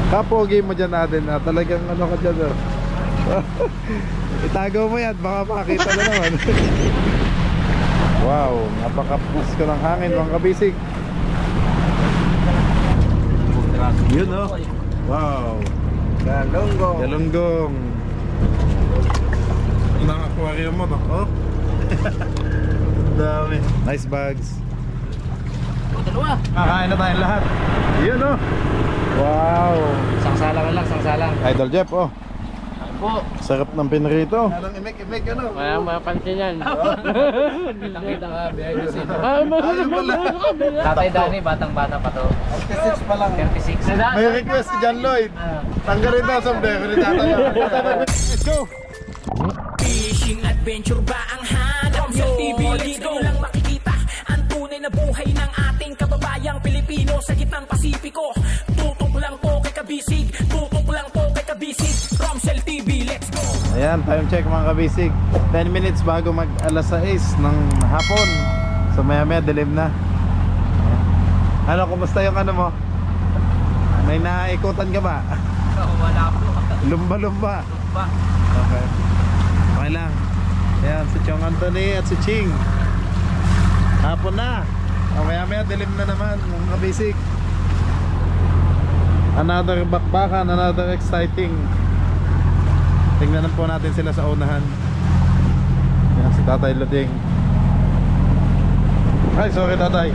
Kapogi mo dyan natin na talagang ano ka dyan oh. Itago mo yan, baka makakita na naman. Wow, napaka-push ko ng hangin mga kabisig. Yun oh. Wow. Galunggong. Galunggong. Ang aquarium mo ba? Oh. Dami. Nice bags. Dalawa. Kakain na tayong lahat. Yun oh. Wow. Sangsalang lang, sangsalang. Idol Jeff oh. Po. Sarap ng pinrito. Anong imek ano? Walang mapansin yan. Nakita ka, behind the scene. Tatay Danny, batang-bata pa to. 36 pa lang. 36. May request si John Lloyd. Tanggalin daw sombrero ni tatay. Let's go. Fishing adventure ba ang hanap nyo? TV, let's go lang makikita ang tunay na buhay ng ating kababayang Pilipino sa gitnang Pasipiko. Tutok lang po kay Kabisig, tutok lang po kay Kabisig. Romsel TV, let's go. Ayan, time check mga kabisig. 10 minutes bago mag alas 6 ng hapon. So maya maya dilim na. Ano, kumusta yung ano mo? May naikutan ka ba? Wala po. Lumba-lumba. Okay. Okay lang. Ayan, si Chong Anthony at si Ching. Hapon na. Maya maya dilim na naman mga kabisig. Another bakbakan, another exciting. Tingnan po natin sila sa unahan. Yan, si Tatay Luding. Ay, sorry Tatay.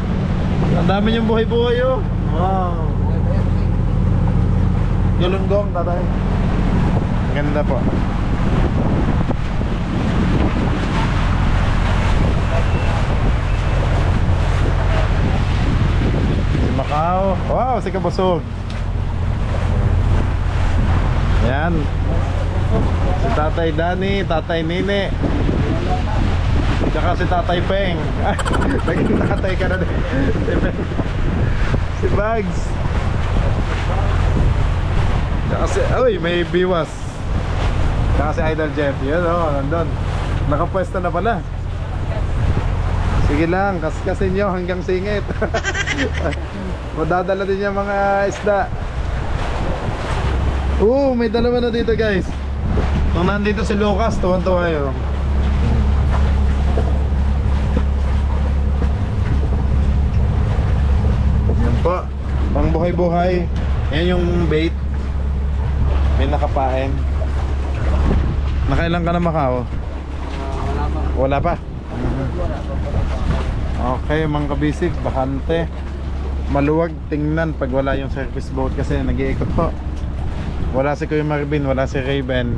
Ang dami niyong buhay-buhay oh. Wow. Galunggong Tatay. Ganda po. Si Macau. Wow, si Kabusog. Yan. Si Tatay Danny, Tatay Nine, tsaka si Tatay Peng. Naging tatay ka na din. Si Bags. Tsaka si, uy, may biwas. Tsaka si Idol Jeff. Yan o, nandun. Nakapwesto na pala. Sige lang, kaskasin nyo hanggang singit. Madadala din yung mga isda. May dalawa na dito guys. Nung nandito si Lucas, tuwan-tuwa yun. Yan po, pang buhay-buhay. Yan yung bait. May nakapain. Nakailan ka na Macau? Wala pa. Wala pa? Okay, mga kabisig, bakante. Maluwag tingnan pag wala yung service boat kasi nag-iikot po. Wala si Kuya Marvin, wala si Raven.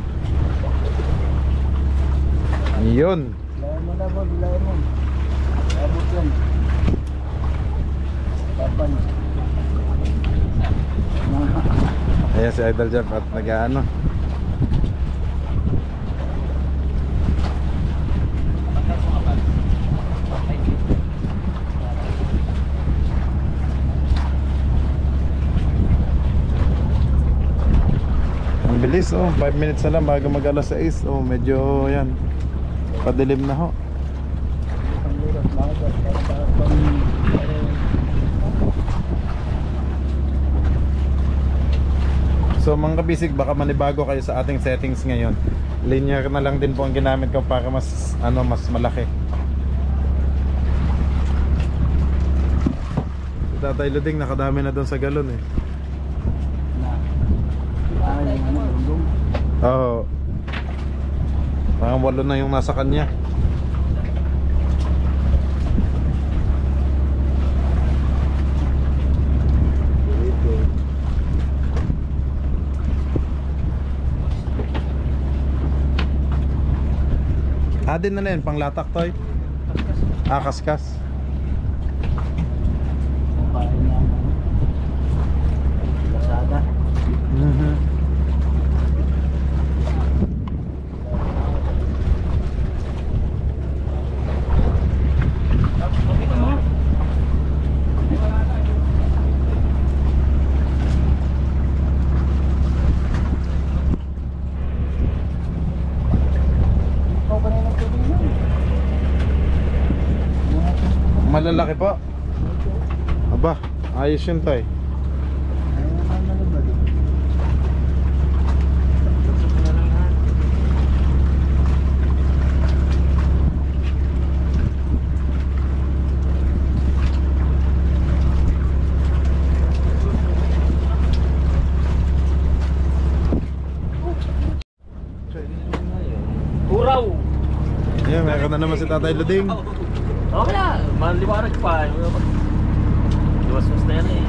Yun. Bilayan mo na mo, bilayan mo. Abot yun. Tapan. Ayan si Idol Jeff at nag-ano. Ang bilis oh, 5 minutes na lang bago mag alas 6. Oh, medyo yan. Padilim na ho. So mga kabisig, baka manibago kayo sa ating settings ngayon. Linear na lang din po ang ginamit ko para mas mas malaki. Si Tatay Luding nakadami na doon sa galon eh. Oo. Parang 8 na yung nasa kanya. Adin na yan, pang latak toy. Kaskas. Malalaki po. Aba, ayos yun tayo. na naman si Tatay Luding. Okay na, maliwanag pa. Iwas-was na yan eh.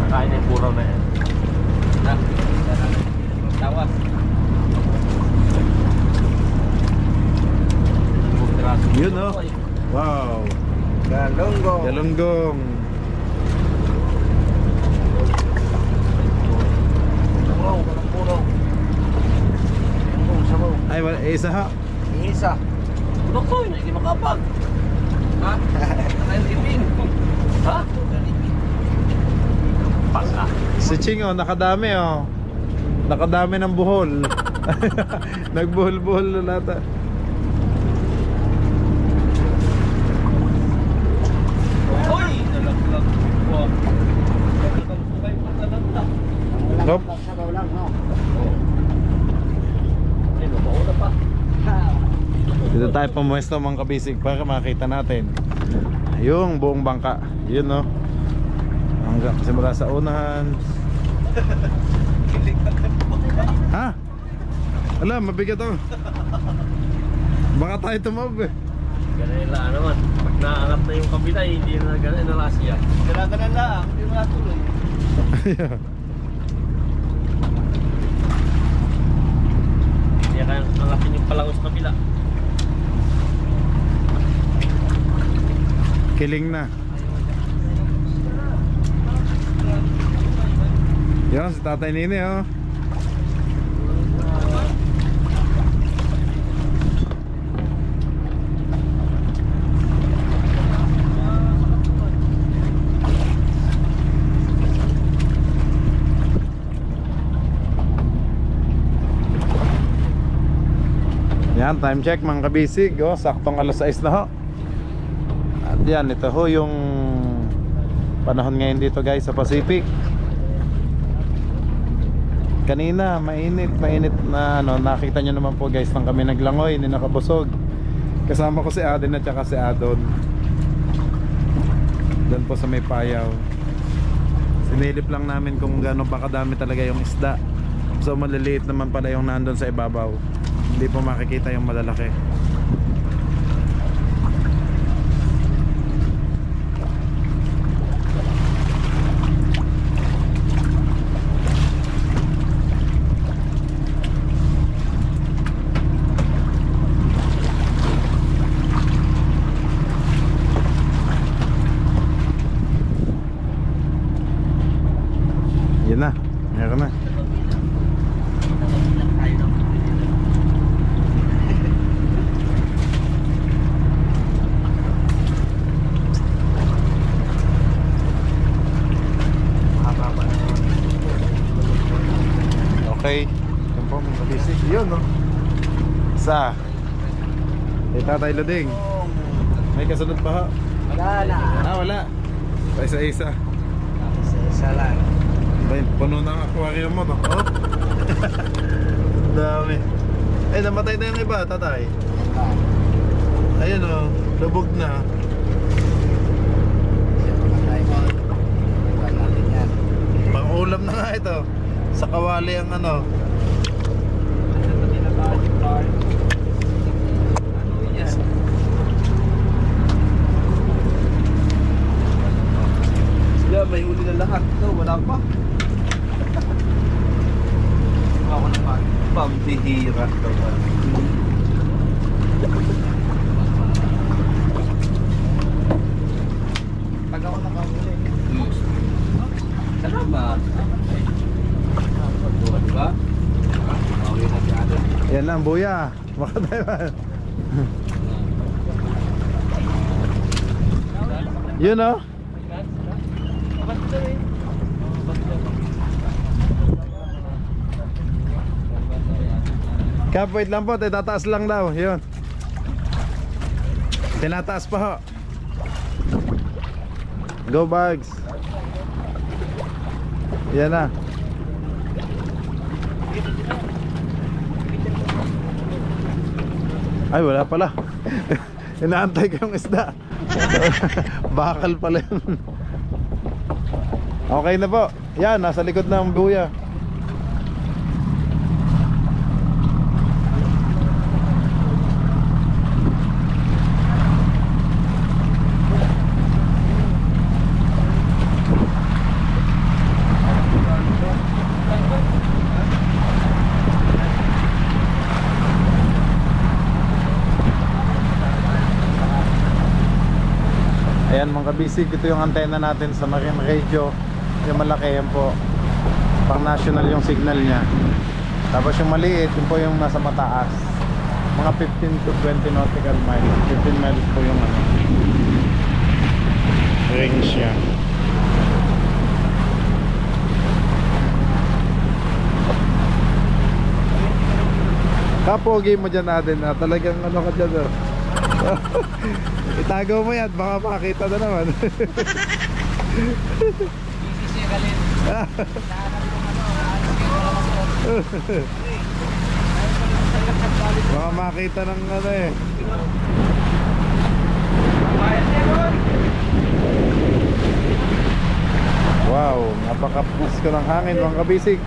Nakain na yung puraw na yan. Tawas. Yun oh. Wow. Galunggong. Galunggong. Puraw. Ay, wala, isa ha. Isa. Doktor, hindi makapag. Ha? Nalipin. Ha? Pasa. Si Ching oh, nakadami oh. Nakadami ng buhol. Nagbuhol-buhol na lata. Hoy! Nalaglag. Wow. Nalaglag pa talaga. Nope. Sabaw lang, no? Sino, mauna pa. Dito tayo pumuesto mga kabisig para makita natin yung buong bangka. Yun no. Hanggang simula sa unahan. Ha? Alam, mabigat oh. Baka tayo tumob eh. Ganun lang naman. Pag naangat na yung kabila, hindi na ganun na lasya. Ganun lang, hindi mo natuloy. Hindi kaya angatin yung palangos kabila. Kiling na. Yan si Tatay Nini oh. Yan, time check mga kabisig oh, saktong alas 6 na ho. At yan, ito ho yung panahon ngayon dito guys sa Pacific. Kanina mainit na ano, nakita nyo naman po guys nang kami naglangoy ni Nakabusog. Kasama ko si Aden at saka si Adon. Doon po sa may payaw. Sinilip lang namin kung gano'n pa kadami talaga yung isda. So maliliit naman pala yung nandun sa ibabaw. Hindi po makikita yung malalaki. Yan na, meron na. Okay, yun po mga kabisig. Yun no. Isa. May Tatay Luding. May kasunod pa ha? Wala na. Ah, wala. Pa isa-isa. Isa lang. Puno ng aquarium mo to. Oh. Dami. Eh, namatay na yung iba, Tatay. Ayun oh, lubog na. Pang-ulam na nga ito. Sa kawali ang ano. Sila may huli na lahat. Ito, wala pa. Ako naman. Pambihira. Pag ako nakahuli. Salamat. Diba? Okay na si Adam. Yan lang, buya. Makatay ba? Yun oh. Kap, wait lang po, tataas lang daw. Yun. Tinataas pa ho. Go bags. Yan na. Ay, wala pala. Inaantay ko yung isda. Bakal pala yun. Okay na po. Yan, nasa likod ng buya. Ayan mga kabisig, ito yung antena natin sa Marine Radio. Yung malaki, yan po, pang national yung signal nya. Tapos yung maliit, yun po yung nasa mataas. Mga 15 to 20 nautical miles. 15 miles po yung ano, range nya. Kapogi mo dyan natin, talagang ano ka dyan, itago mo yan, baka makakita na naman. Sisigalin. Baka makita ng ano eh. Wow, napaka-push ko ng hangin mga kabisig.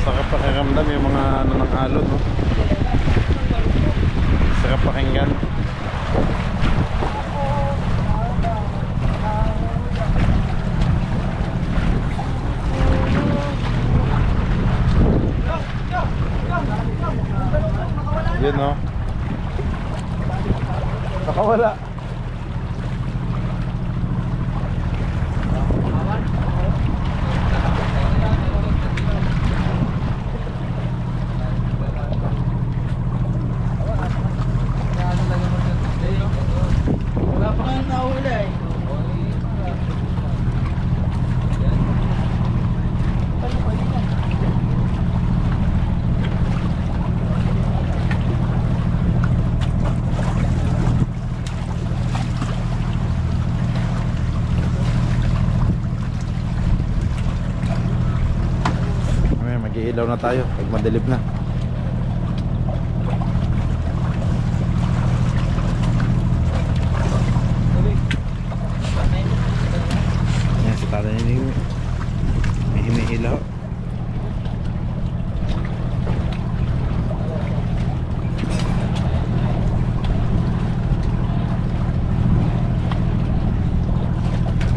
Sarap pakiramdam yung mga ano ng alon, no? Sarap pakinggan. Yun, no? Nakawala. Wala pa kayong nahuli eh. Mag-iilaw na tayo pag madilim na. Yan si Tatay Nining, may hinihilaw.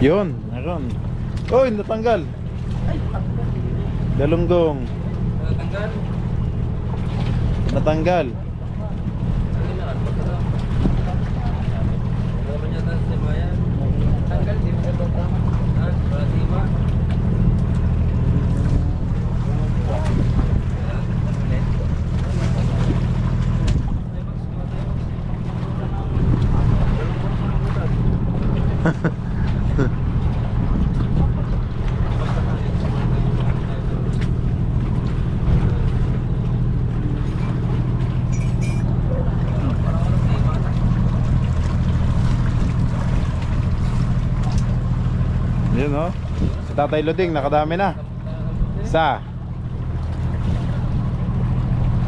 Yun, meron. Oy, natanggal. Galunggong. Natanggal. Tanggal din sa programa. Yun, no? Si Tatay Luding nakadami na. Isa.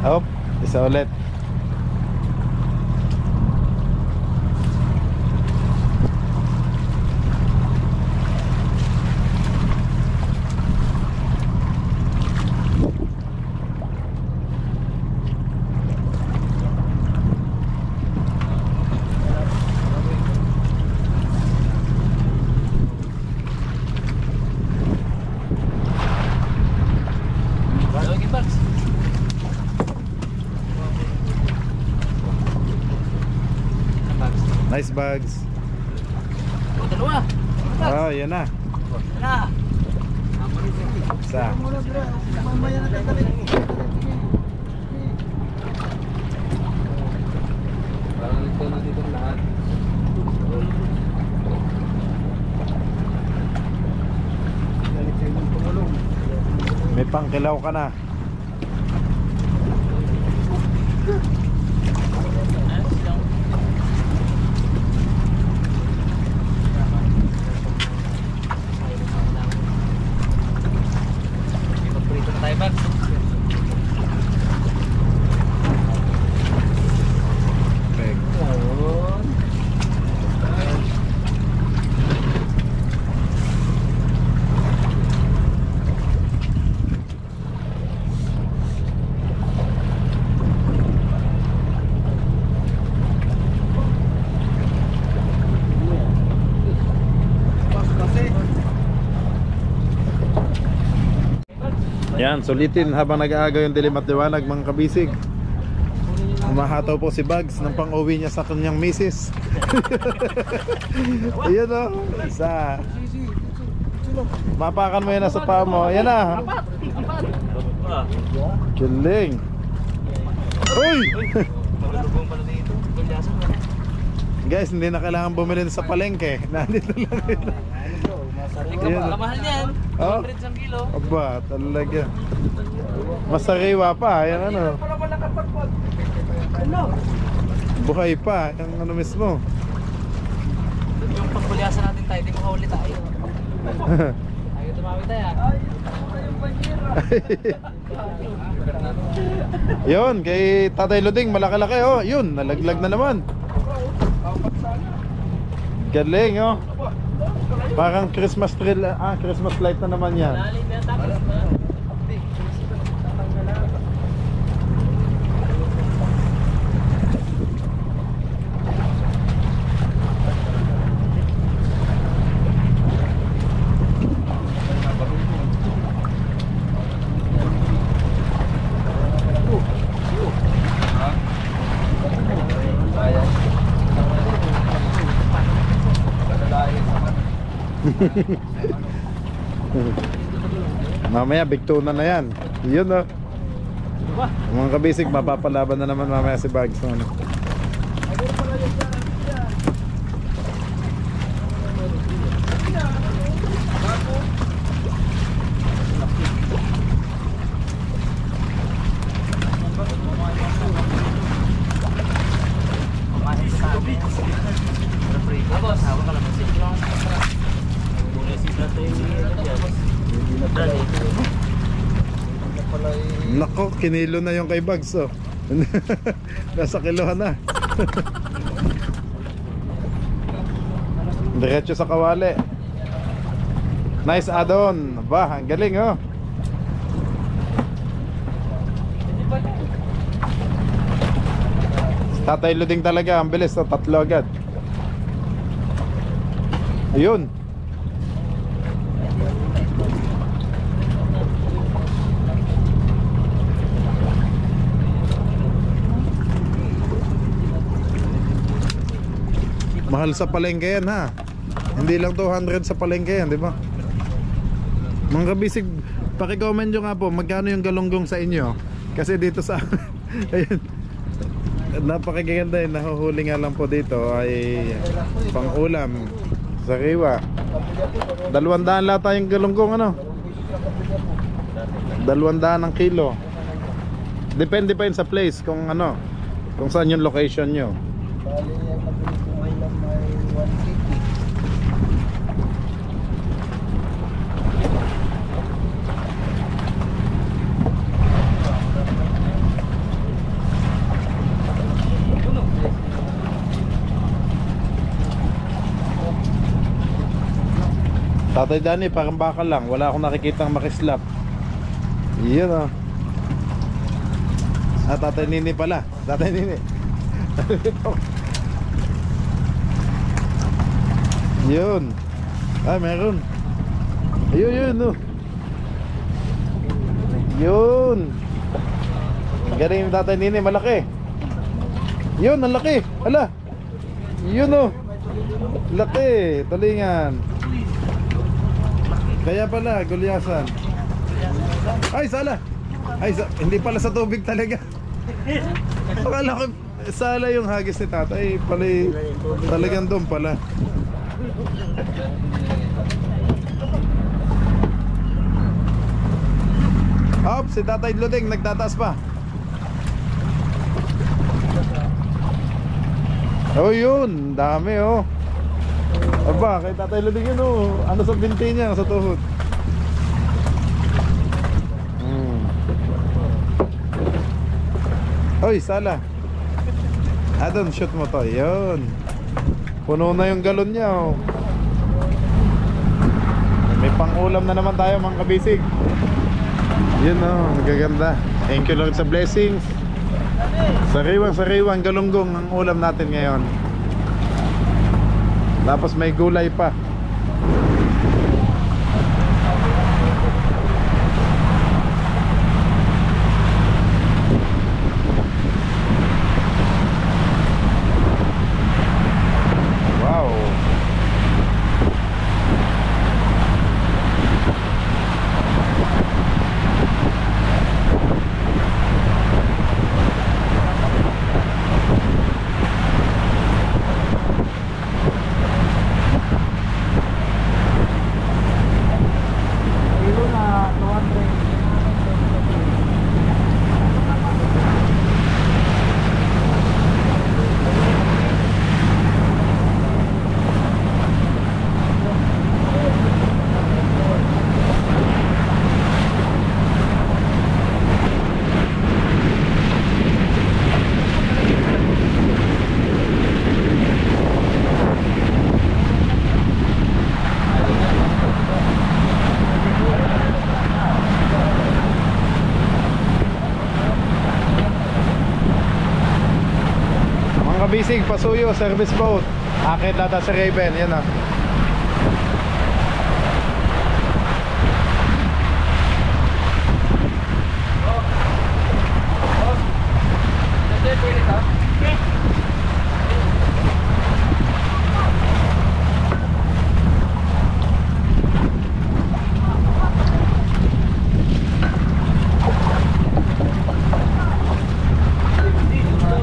Hop, isa ulit. Nice bags. O, dalawa. Oh, yan na. Na. Isa. Mamaya na tatalik. Parang ito na dito lahat. May pangkilaw ka na. Yan, sulitin habang nag-aagaw yung dilim at liwanag mga kabisig. Umahataw po si Bugs ng pang-uwi niya sa kanyang misis. Ayan o, isa. Mapakan mo yan na sa paa mo. Ayan na. Galing. Uy! Guys, hindi na kailangan bumili sa palengke. Nandito lang yun. Kamahal niyan. Oh? 100 ang kilo. Aba, talaga. Masariwa pa, yung ano. Buhay pa, yung ano mismo. Yung pagkulyasan natin tayo, di makahuli tayo. Ayaw tumawid tayo. Yun, kay Tatay Luding, malaki-laki oh. Yun, nalaglag na naman. Galing oh. Parang Christmas tree, Christmas light na naman yan. Mamaya big tuna na yan. Yun oh. Mga kabisig, mapapalaban na naman mamaya si Bugs. Ano? Nako, kinilo na yung kay Bugs oh. Nasa kilohan na. Diretso sa kawali. Nice add-on. Ba, ang galing oh. Tatay Luding talaga, ang bilis oh, 3 agad. Ayun. Mahal sa palengke yan ha. Hindi lang 200 sa palengke yan, di ba? Mga kabisig, paki-comment nyo nga po magkano yung galunggong sa inyo. Kasi dito sa ayun, napakaganda yun. Nahuhuli nga lang po dito ay pang ulam, sariwa. 200 lang tayong galunggong ano. 200 ang kilo. Depende pa yun sa place kung ano, kung saan yung location nyo. Tatay Danny, parang baka lang. Wala akong nakikitang makislap. Iyon oh. Tatay Nini pala. Tatay Nini. Yun. Meron. Ayun, yun oh. Yun. Galing yung Tatay Nini, malaki. Yun, ang laki. Hala. Yun oh. Laki. Talingan. Kaya pala, gulyasan. Ay, sala. Ay, hindi pala sa tubig talaga. Akala ko sala yung hagis ni tatay. Pala, talagang doon pala. Op, si Tatay Luding nagtataas pa. Oh yun, dami oh. Aba, kay Tatay Luding yun oh. Ano sa binti niya, sa tuhod. Oy, sala. Adon, shoot mo to. Yun. Puno na yung galon niya oh. May pang-ulam na naman tayo mga kabisig. Yun oh, nagaganda. Thank you Lord sa blessings. Sariwang galunggong ang ulam natin ngayon. Tapos may gulay pa. kabisig, pasuyo, service boat. Akit nata si Raven, yan ah.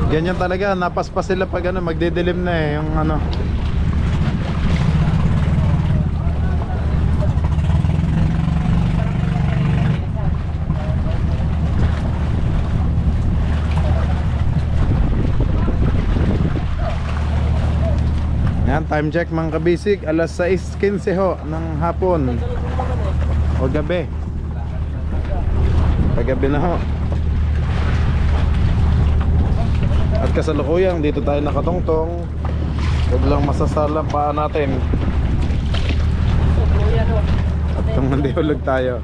Ganyan talaga, napaspas sila pag ano, magdidilim na eh, yung ano. Yan, time check mga kabisig, alas 6:15 ho ng hapon o gabi. Paggabi na ho. At kasalukuyang dito tayo nakatungtong. Huwag lang masasala pa natin. At kung hindi hulog tayo.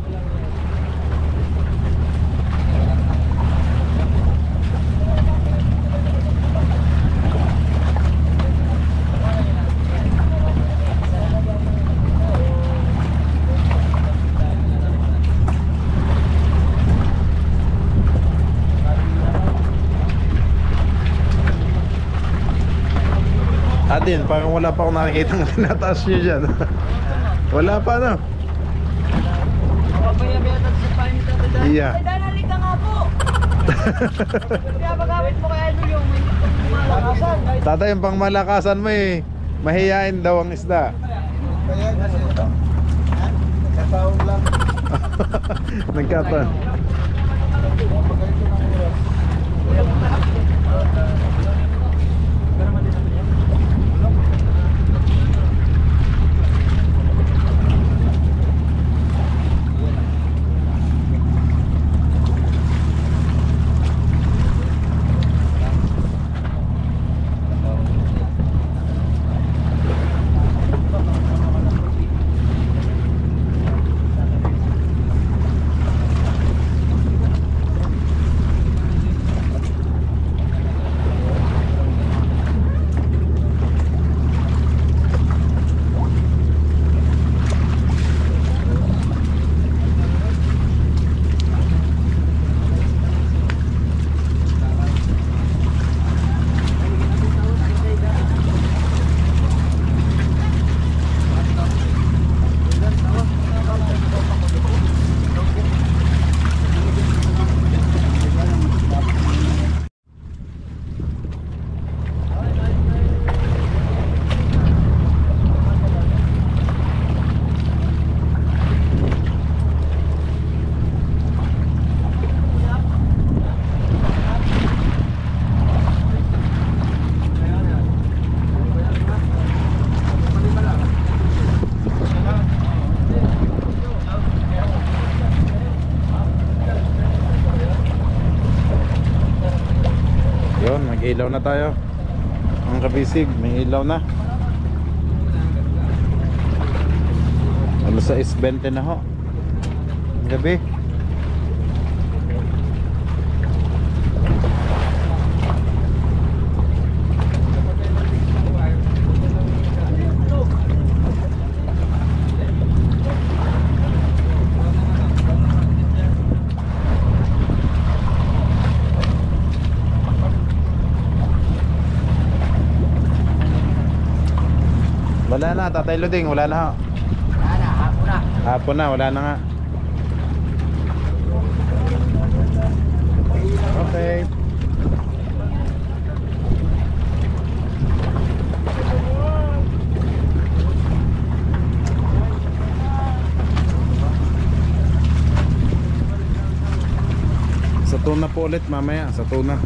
Adin, parang wala pa akong nakikita ng tinataas nyo dyan. Wala pa, no? Iya. Danali ka nga po. Kaya magamit mo kaya yung malakasan. Tatay, yung pang malakasan mo eh, mahihain daw ang isda. Nagkataon lang. Nagkataon. Ilaw na tayo. Ang kabisig, may ilaw na. Ano sa 6:20 na ho. Gabi. Wala na, Tatay Luding, wala na ho. Wala na, hapon na. Hapon na, wala na nga. Okay. Sa tuna po ulit mamaya, sa tuna.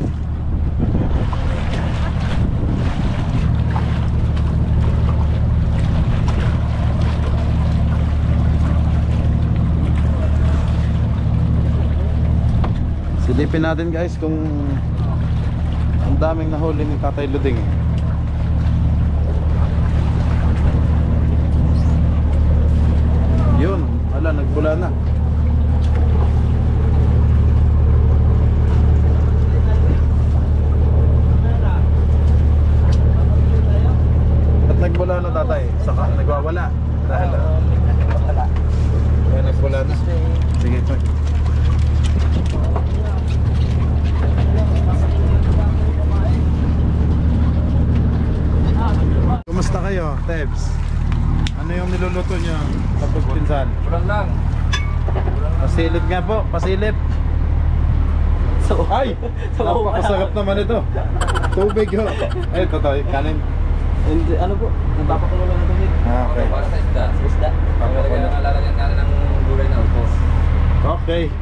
Silipin natin guys kung ang daming nahuli ni Tatay Luding. Yun, wala, nagpula na. Tebs. Ano yung niluluto nyo? Tapos pinsan. Kurang lang. Pasilip nga po, pasilip. Ay! Napakasarap naman ito. Tubig ho. Eh, totoo, kanin. Hindi, ano po? Nagpapakulo lang ito. Okay. Para sa isda. Sa isda. Lalagyan natin ng gulay na utos. Okay.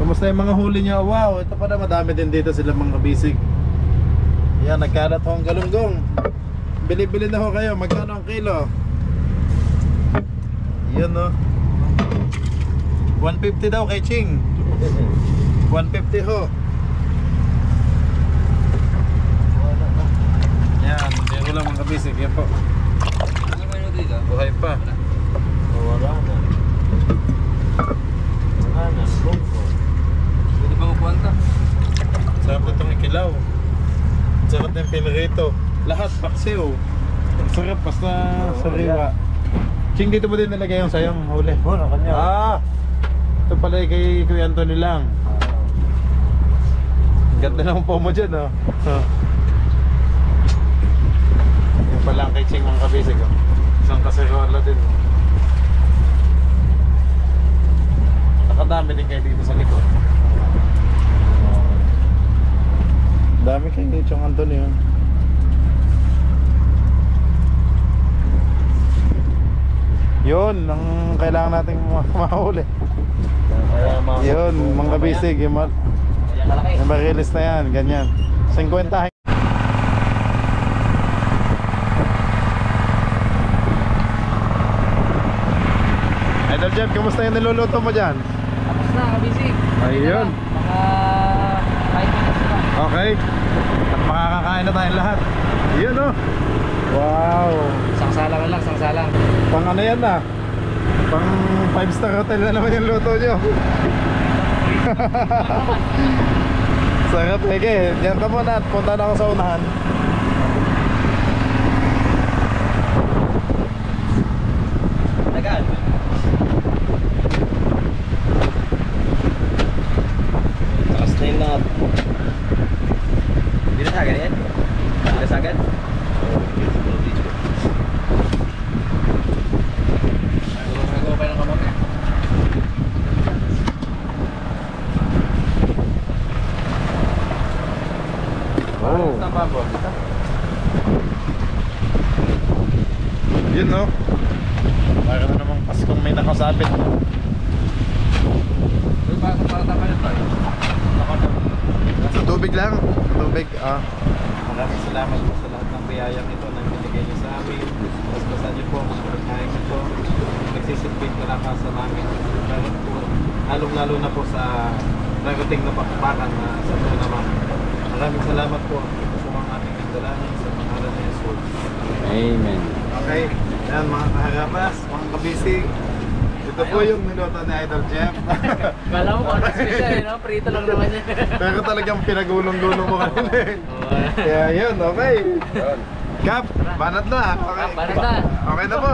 Kumusta yung mga huli nyo? Wow, ito pala madami din dito sila mga bisig. Yan, nagkalat ho ang galunggong. Bili-bili na ho kayo. Magkano ang kilo? Yun no. 150 daw kay Ching. 150 ho. Yan, hindi ko lang mga bisig. Yan po. Ano ba yun dito? Buhay pa. Wala na. Wala na. Pwede ba kukwanta? Sarap itong ikilaw. Sarap na yung pinirito. Lahat paksiw. Sarap basta sariwa. Ching, dito mo din nilagay yung sayang huli. Oo, na kanya. Ito pala kay Kuya Anthony lang. Ganda lang po mo dyan, oh. Yung pala ang kay Ching mga kabisig, oh. Isang kaserola din. Nakadami din kayo dito sa likod. Dami kayo ni Chong Anthony, oh. Yun, ang kailangan nating mahuli. Yun, mga bisig, yung marilis na yan, ganyan. 50. Idol Jeff, kumusta yung niluluto mo dyan? Tapos na, kabisig. Ayun. Mga 5 minutes na. Okay. At makakakain na tayong lahat. Yun, oh. Wow. Sangsalang lang, sangsalang. Pang ano yan na? Pang 5-star hotel na naman yung luto nyo. Sarap, Ege. Diyan ka muna at punta na ako sa unahan. Tagal. Takas na yung lahat. Binasagan yan? Binasagan? Nagawa pa ng kamote. Oh. Yun, no? Para na namang Paskong may nakasabit. Uy, para tama na tayo. Sa tubig lang? Sa tubig, Maraming salamat po sa lahat ng biyayang ito na binigay niyo sa amin. Bastasan niyo po ang mga pagkain ito. Nagsisilbing kalakasan namin. Lalong-lalo na po sa nagating na pakpakan na sa ito naman. Maraming salamat po. Ito po ang ating nagdalanan sa pangalan ni Jesus. Amen. Okay, yan mga kaharapas, mga kabisig. Ito po yung niluto ni Idol Jeff. Kala mo kung ano special, no? Prito lang naman yan. Pero talagang pinagulong-gulong mo kanina eh. Kaya yun, okay. Kap, banat na. Okay. Banat na. Okay na po.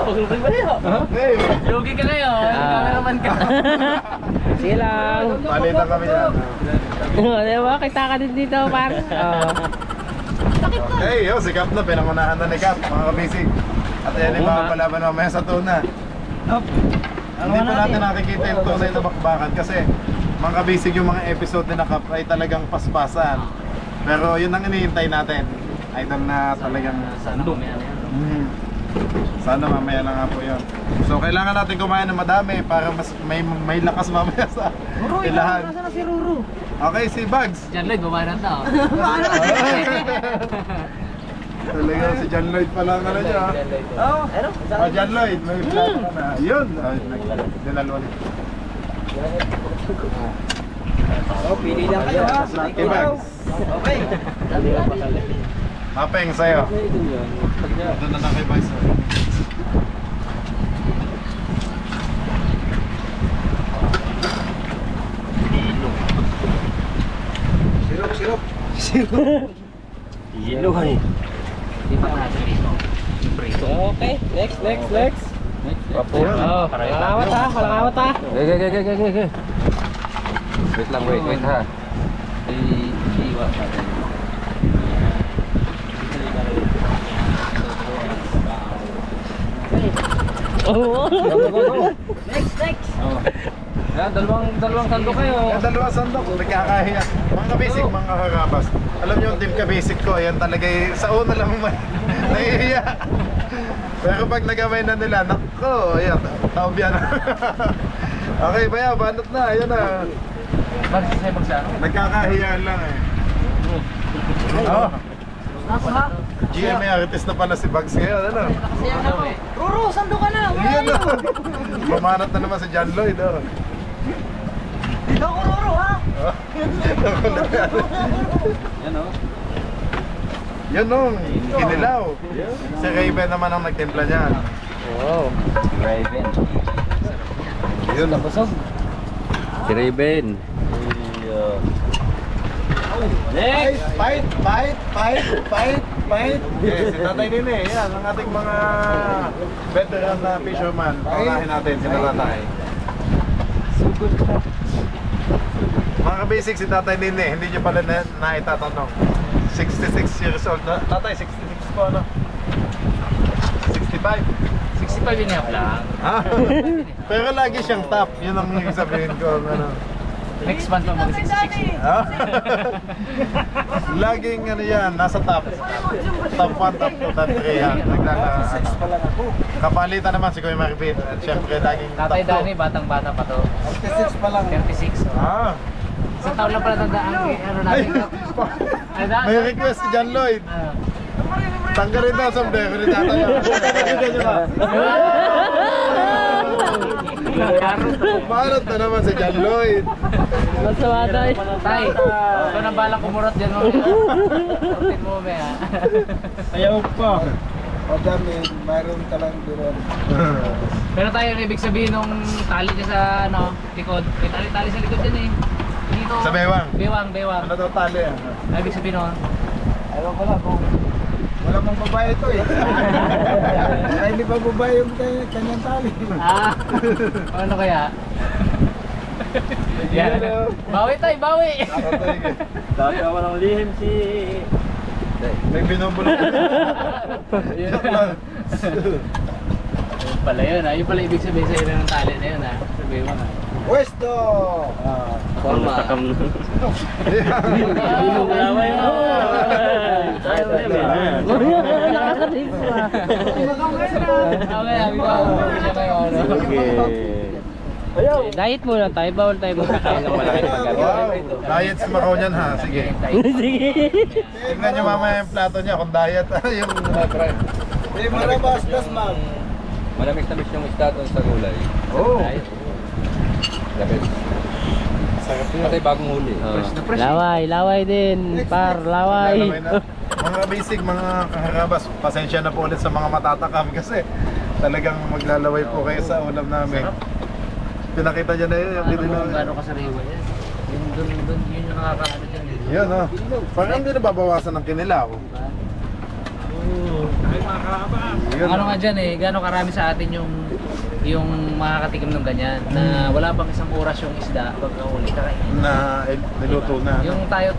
Paglutin ba niyo? Okay. Lugi ka ngayon. Cameraman ka. Sige lang. Palitan kami yan. Diba? Kita ka din dito, par. Okay, yo, si Kap na. Pinangunahan na ni Kap, mga kabisig. At yan yung mga palaban mamaya sa tuna. Hindi pa natin nakikita yung tunay na bakbakan kasi mga kabisig yung mga episode ni Kap ay talagang paspasan. Pero yun ang inihintay natin. Idol na talagang Sandong yan. sana mamaya na nga po yun. So kailangan natin kumain ng madami para mas may lakas mamaya sa ilahan. Nasaan na si Ruru? Okay, si Bugs. Diyan lang, bumanat na. Talagang si John Lloyd pala ang ano niya. Oh, ano? Oh, John Lloyd, may plano ka na. Yun. Dinalo ulit. Oh, pili lang kayo ha. Okay, Bugs. Okay. Mapeng sa'yo. Doon na lang kay Bugs. Yelo hay. Di pa natin dito. Prito. Okay, next. Papo. Oh, Kalangawat ha, kalangawat ha. Okay. Wait lang, wait ha. Iiwa natin. Next. Yan, dalawang sandok kayo. Yung dalawang sandok, nagkakahiya. Mga kabisig, mga kakabas. Alam nyo yung team kabisig ko, yan talaga sa una lang nahihiya. Pero pag nagamay na nila, nako, ayan, taob yan. Okay, baya, banat na, ayan na. Bakit sa'yo magsano? Nagkakahiya lang eh. Oh, Nasa? GMA artist na pala si Bugs ngayon, ano? Siya na po. Roro, sando ka na. Where Ayan are na. you? Bumanat na naman si John Lloyd, oh. Dito ako, Roro, ha? Yan o. Yun nung, kinilaw. Si Raven naman ang nagtimpla niya. Wow. Raven. Yun lang. Busog. Si Raven. Fight! Yes, si Tatay Nene, yan, ang ating mga veteran na fisherman. Paunahin natin, si Tatay. Mga kabasic, si Tatay Nene, hindi nyo pala naitatanong. 66 years old na. Tatay, 66 po, ano? 65. 65 yun yung lang. Ah, pero lagi siyang top, yun ang ibig sabihin ko. Ano. Next month lang mag-66. Ah? Laging ano yan, nasa top. Top 1, top 2, top 3 yan. Kapalitan naman si Kuya Marvin. At syempre laging top 2. Tatay Danny, batang-bata pa to. 36 pa lang. 36. Ah. Isang taon lang pala tandaan ano natin. May request si John Lloyd. Tanggalin daw sombrero ni tatay. Kumarot na naman si John Lloyd. Masama tayo. Tay, ito na balang kumurot dyan mo. Rutin mo may ha. Ayaw pa. O dami, mayroon talang doon. Pero tayo, ibig sabihin nung tali niya sa ano, likod. May tali-tali sa likod dyan eh. Dito. Sa bewang? Bewang. Ano daw tali ah? Ibig sabihin nun. Ayaw ko lang kung wala mong babae ito eh. Ay, hindi pa babae yung kanyang tali. Ah, ano kaya? Yan. Bawi tayo, bawi! Dati ako ng lihim si... May binubulong. Joke lang. Yun pala yun ha. Yun pala ibig sabihin sa ng tali na yun ha. Sabihin mo ha. Pwesto! Forma. Laway mo. Diet muna tayo, bawal tayo magkakain ng malaking pagkain. Diet si Macau niyan ha, sige. Tignan nyo mamaya yung plato niya kung diet. Yung Eh, marabas, das mag. Malamis-tamis yung isda doon sa gulay. oh. Lapit. Sarap yun. Patay bagong huli. Laway din. Par, laway. Mga basic, mga kaharabas, pasensya na po ulit sa mga matatakam kasi talagang maglalaway po kayo sa ulam namin. Pinakita niya na yun, yung kinilaw. Gano'ng kasariwa yan? Yun yung nakakaano dyan. Yun oh. Parang hindi nababawasan ng kinilaw. Yun, Ano nga dyan eh, gano'ng karami sa atin yung makakatikim ng ganyan na wala pang isang oras yung isda pagkahuli kakainin. na niluto na. Yung tayo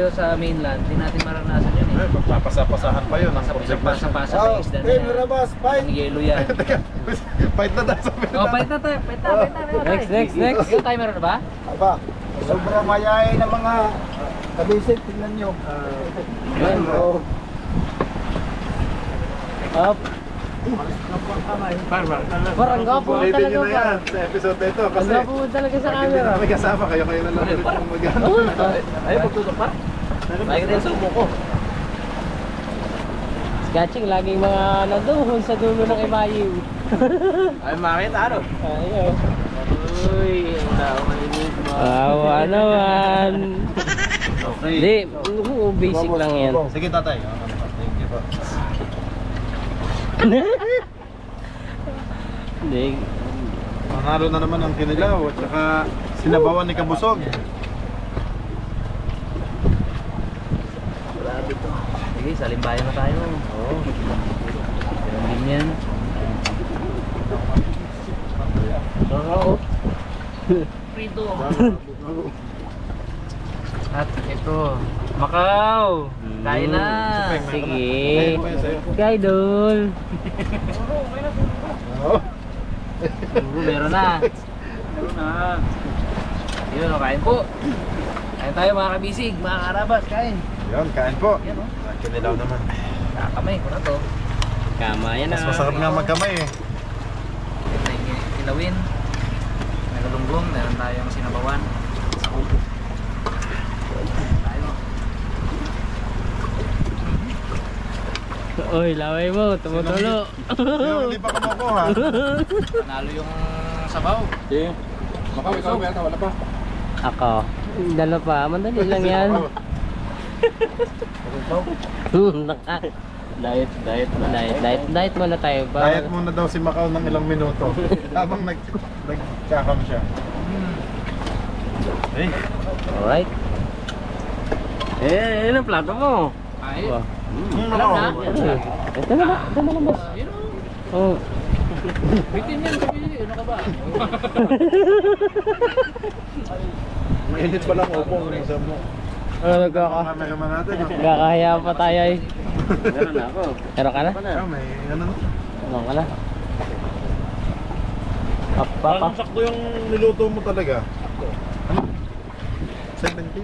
sa mainland, hindi natin maranasan yun eh. Magpapasa-pasahan pa yun ang project na siya. Pasa-pasa Oh, ng isda na eh, yan. marabas, fight! Ang yelo yan. Teka, fight na tayo sa Oh, fight na tayo. Next. Yung timer na ba? Aba, sobrang mayayain ng mga kabisik, tingnan nyo. Yun. Oh. Up. Parang gapo Ulitin talaga nyo na pa. yan sa episode na ito kasi Ang gapo talaga sa pag hindi camera. na kami kasama kayo na lang ulit yung mag-ano. Ay, pagtutok pa? Nakikita yung sumo ko. Sketching, laging mga nandoon sa dulo ng imayiw. Ay, makita ano? Ayun. Uy, ang tao mainit mo. Awa naman. Hindi, basic lang yan. Sige tatay. Thank you po. Hindi. Manalo na naman ang kinilaw at saka sinabawan ni Kabusog. Sige, salimbayan na tayo. Oo. Ganun din yan. Prito. At ito, Macau. Kain na. Sige. Kay Dol. Oh. Siguro meron na. Meron na. Yun, kain po. Kain tayo mga kabisig, mga karabas, kain. Yun, kain po. Yan o. Kinilaw naman. Kakamay ko na to. Kamayan na. Mas masarap nga magkamay eh. Ito na yung kilawin. May galunggong, meron tayong sinabawan. Sa upo. Tayo. Uy, laway mo, tumutulo. Sino hindi pa kumukuha? Panalo yung sabaw. Sige. Makaw, ikaw ba? Wala pa. Ako. Dala pa, madali lang yan. Diet muna tayo ba? Diet muna daw si Macau ng ilang minuto. Habang nagkakam siya. Eh, Alright. Yun ang plato mo. Ay, Wow. alam na. Ito na ba? Ito na lang ba? Yun o. Oh. Bitin yan, kabisig. Ano ka ba? mainit pa lang upo ang isa mo. Cameraman natin. no? Nagkakahiya pa tayo eh. Meron na ako. Meron ka na? Ah, may ano no? Meron ka na? Parang sakto yung niluto mo talaga. Ano? 17.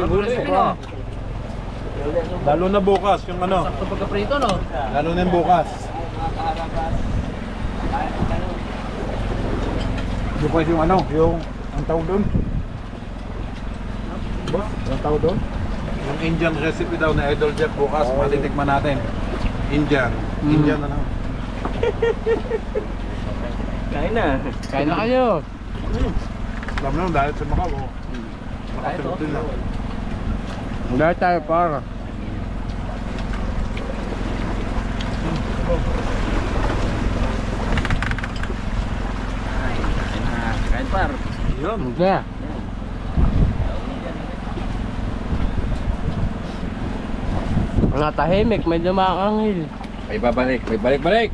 Huli. Lalo na bukas yung ano. Sakto pagka-prito, no? Lalo na yung bukas. Bukas yung ano, yung ang tawag doon. Ba? Ang tawag doon? Yung Indian recipe daw na Idol Jeff bukas, matitikman natin. Indian. Indian ano. Kain na. Kain na kayo. Alam mo dahil sa Macau. Nakasunod din na. Dahil tayo para. Kain par. Yun. Yeah. Natahimik, medyo makakangil. May babalik, may balik-balik.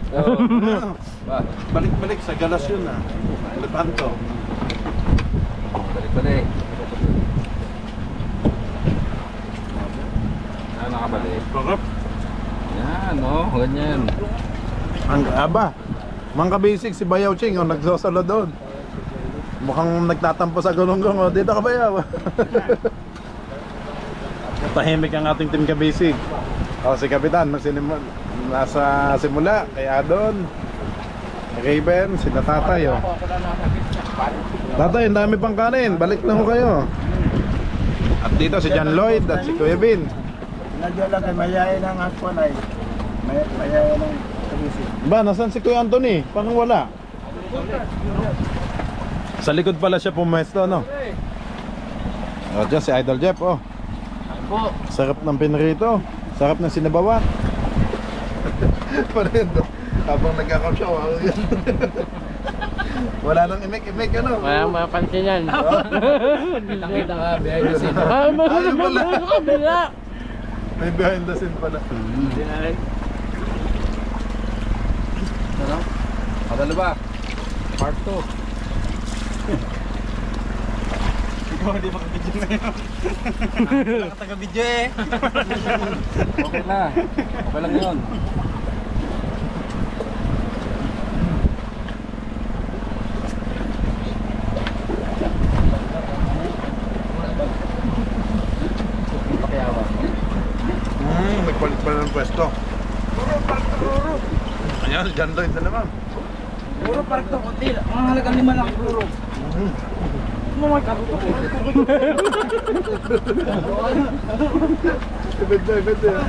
Balik-balik sa galas yun ah. Lepanto. Balik-balik. Ah, nakabalik. Sarap. Yan, oh, ganyan. Ang aba. Mga basic si Bayaw Ching oh, nagsosolo doon. Mukhang nagtatampo sa gulong-gulong oh. Dito ka Bayaw. Tahimik ang ating team ka-basic. Oh, si Kapitan nasa simula kay Adon, Raven, si Tatay oh. Tatay, ang dami pang kanin. Balik lang ko kayo. At dito si John Lloyd at si Kuya Bin. Nagyo lang kay mayayain ng hapon ay. Mayayain ng kabisi. Ba, nasan si Kuya Anthony? Parang wala. Sa likod pala siya pumesto, no? O, dyan si Idol Jeff, oh. Po. Sarap ng pinrito. Sarap ng sinabawan. Pareho, habang nagkakam siya, wow. Wala nang imik-imik, ano? Walang mapansin yan. Nakita ka, behind the scene. Ay, Ayun pala. kabila. May behind the scene pala. Ano? Padalo ba? Part 2. Ikaw hindi makabidyo ngayon. Wala ka taga-video eh. Okay na. Okay lang yun. Nagpalit pala ng pwesto. Ayan, si John Lloyd na naman. Puro park to konti. Mga halagang 5 lang puro. Ibig eh.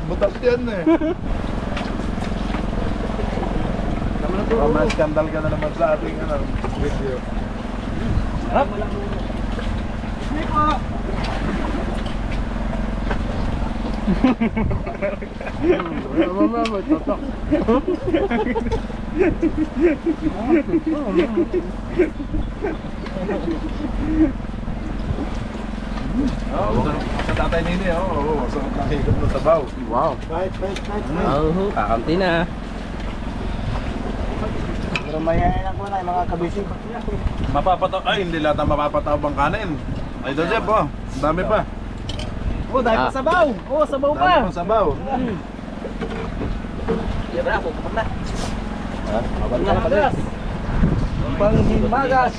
Butas yan eh. May skandal ka na naman sa ating video. Sa tatay nini, oh, sa nakikot ng sabaw. Wow. Right. Oh, kakamti na. Pero mayayain ako na mga kabisi. Mapapataw, ay hindi lahat ang mapapataw bang kanin. Idol Jeff, oh, ang dami pa. Oh, dahil pa sabaw. Oh, sabaw Dami pang sabaw. Ya, bravo, kapag na. Panghimagas. Panghimagas.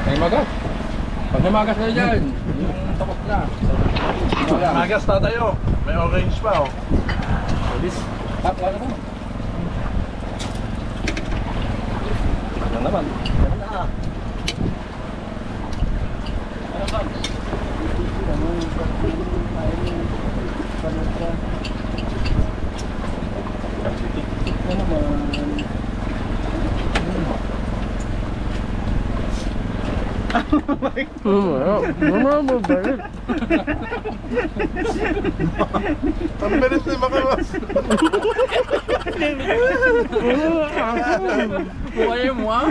Panghimagas. Panghimagas na dyan. Yung tapos na. Magas na tayo. May orange pa oh. Wala naman. Wala naman. Ang bilis ni Makawas. Buhay mo ah.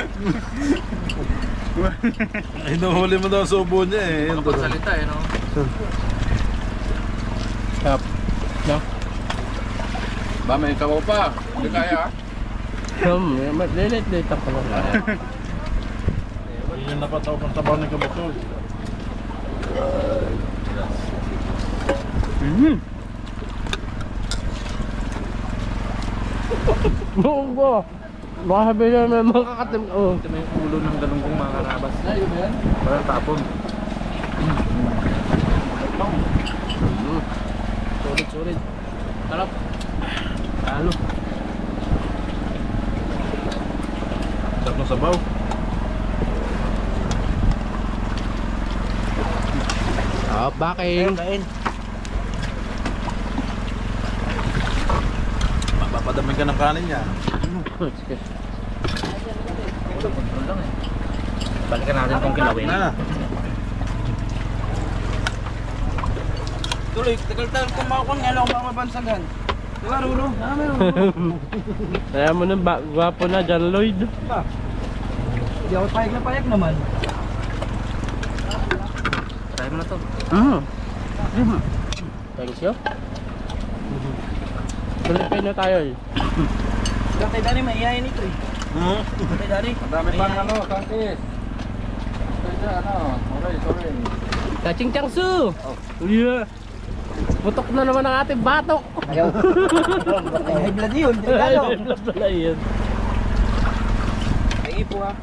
Hinuhuli mo daw sa ubo niya eh. Ano pang salita eh no? Stop. No? Ba may kabaw pa. Hindi kaya ah. Lilit-lit ako lang. Yun yung napataw pang sabaw ng kabutol. Buong ko. Baka sabihin na may makakatim. Oh. Ito na yung ulo ng galunggong mga karabas. Ayun ba yan? Parang tapon. Sulit. Sarap. Talo. Sarap ng sabaw. Oh, baking. Mapapadamig ka ng kanin niya. Control lang eh. Balikan natin itong kilawin. Na. Tuloy, tagal-tagal kumakon nga lang ako mabansagan. Diba, Rulo? Kaya mo nang gwapo na John Lloyd. Hindi ako payag na payag naman. Try mo na to. Thanks you. Pilipino tayo eh. Kay Dani, maiyayin ito eh. Kay Dani. Madami pang ano, Santis. Ito ano, sorry. Kaching Changsu! Yeah! Putok na naman ang ating batok! Ayaw. High blood yun. Delikado. Pala yun. Ay ipo ha.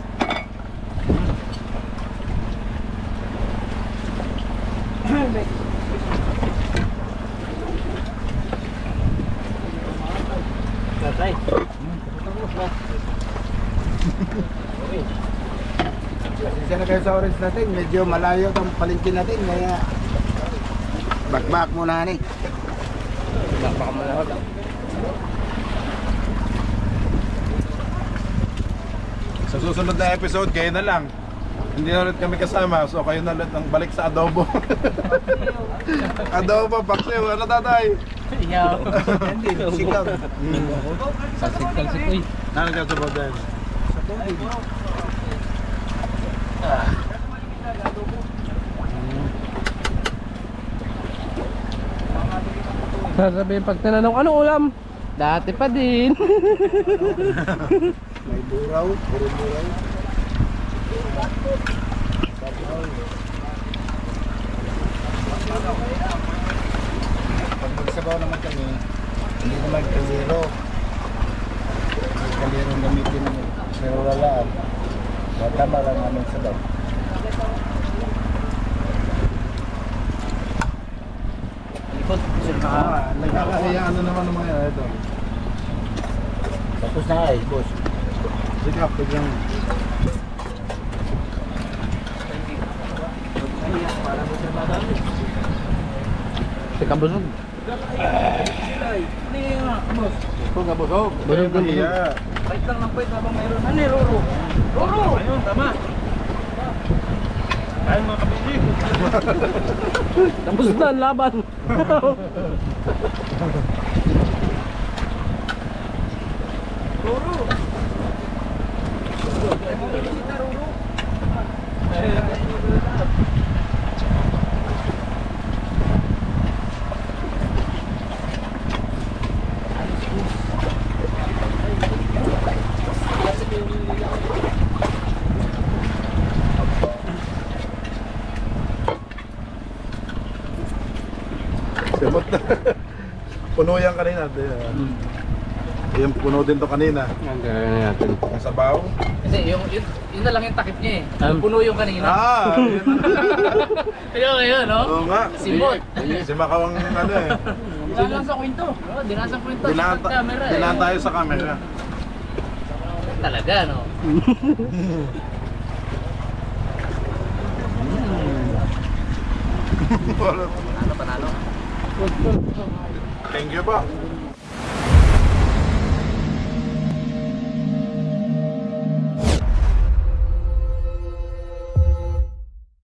Try. Pasensya na kayo sa orange natin. Medyo malayo ang palengke natin. Kaya bakbak muna ni. Sa susunod na episode, kayo na lang. Hindi na ulit kami kasama, so kayo na ulit ang balik sa adobo. Adobo, paksiw, ano tatay? Iyaw. Hindi, sikaw. Salsik uy. Nanong ka sa bodel? Sasabihin pag tinanong, anong ulam? Dati pa din. May buraw, puro buraw. Pag magsabaw naman kami, hindi naman kaliro. Kaliro gamitin namin. Pero lalaan. Tama lang namin sabaw. Likod. Nagkakahiya ano naman ng mga ito. Tapos na ay, boss. Sikap, biglang. Si Kabusog. Kung kabusog. Nagkakahiya. Bait lang ng bait habang mayroon. Ano eh, Roro? Roro! Ayun, tama. Ayun mga kabisig. Tapos na ang laban. Roro! Puno yan kanina. Yung puno din to kanina. Ang gagawin natin. Ang sabaw. Kasi yun na lang yung takip niya eh. Puno yung kanina. Yun. Kaya ngayon, no? Oo nga. Simot. Si Makawang ano eh. Dinaan sa kwento. Oo, dinaan sa kwento. Dinaan Sa camera eh. dinaan tayo sa camera. Talaga, no? Ano panalo? Thank you po.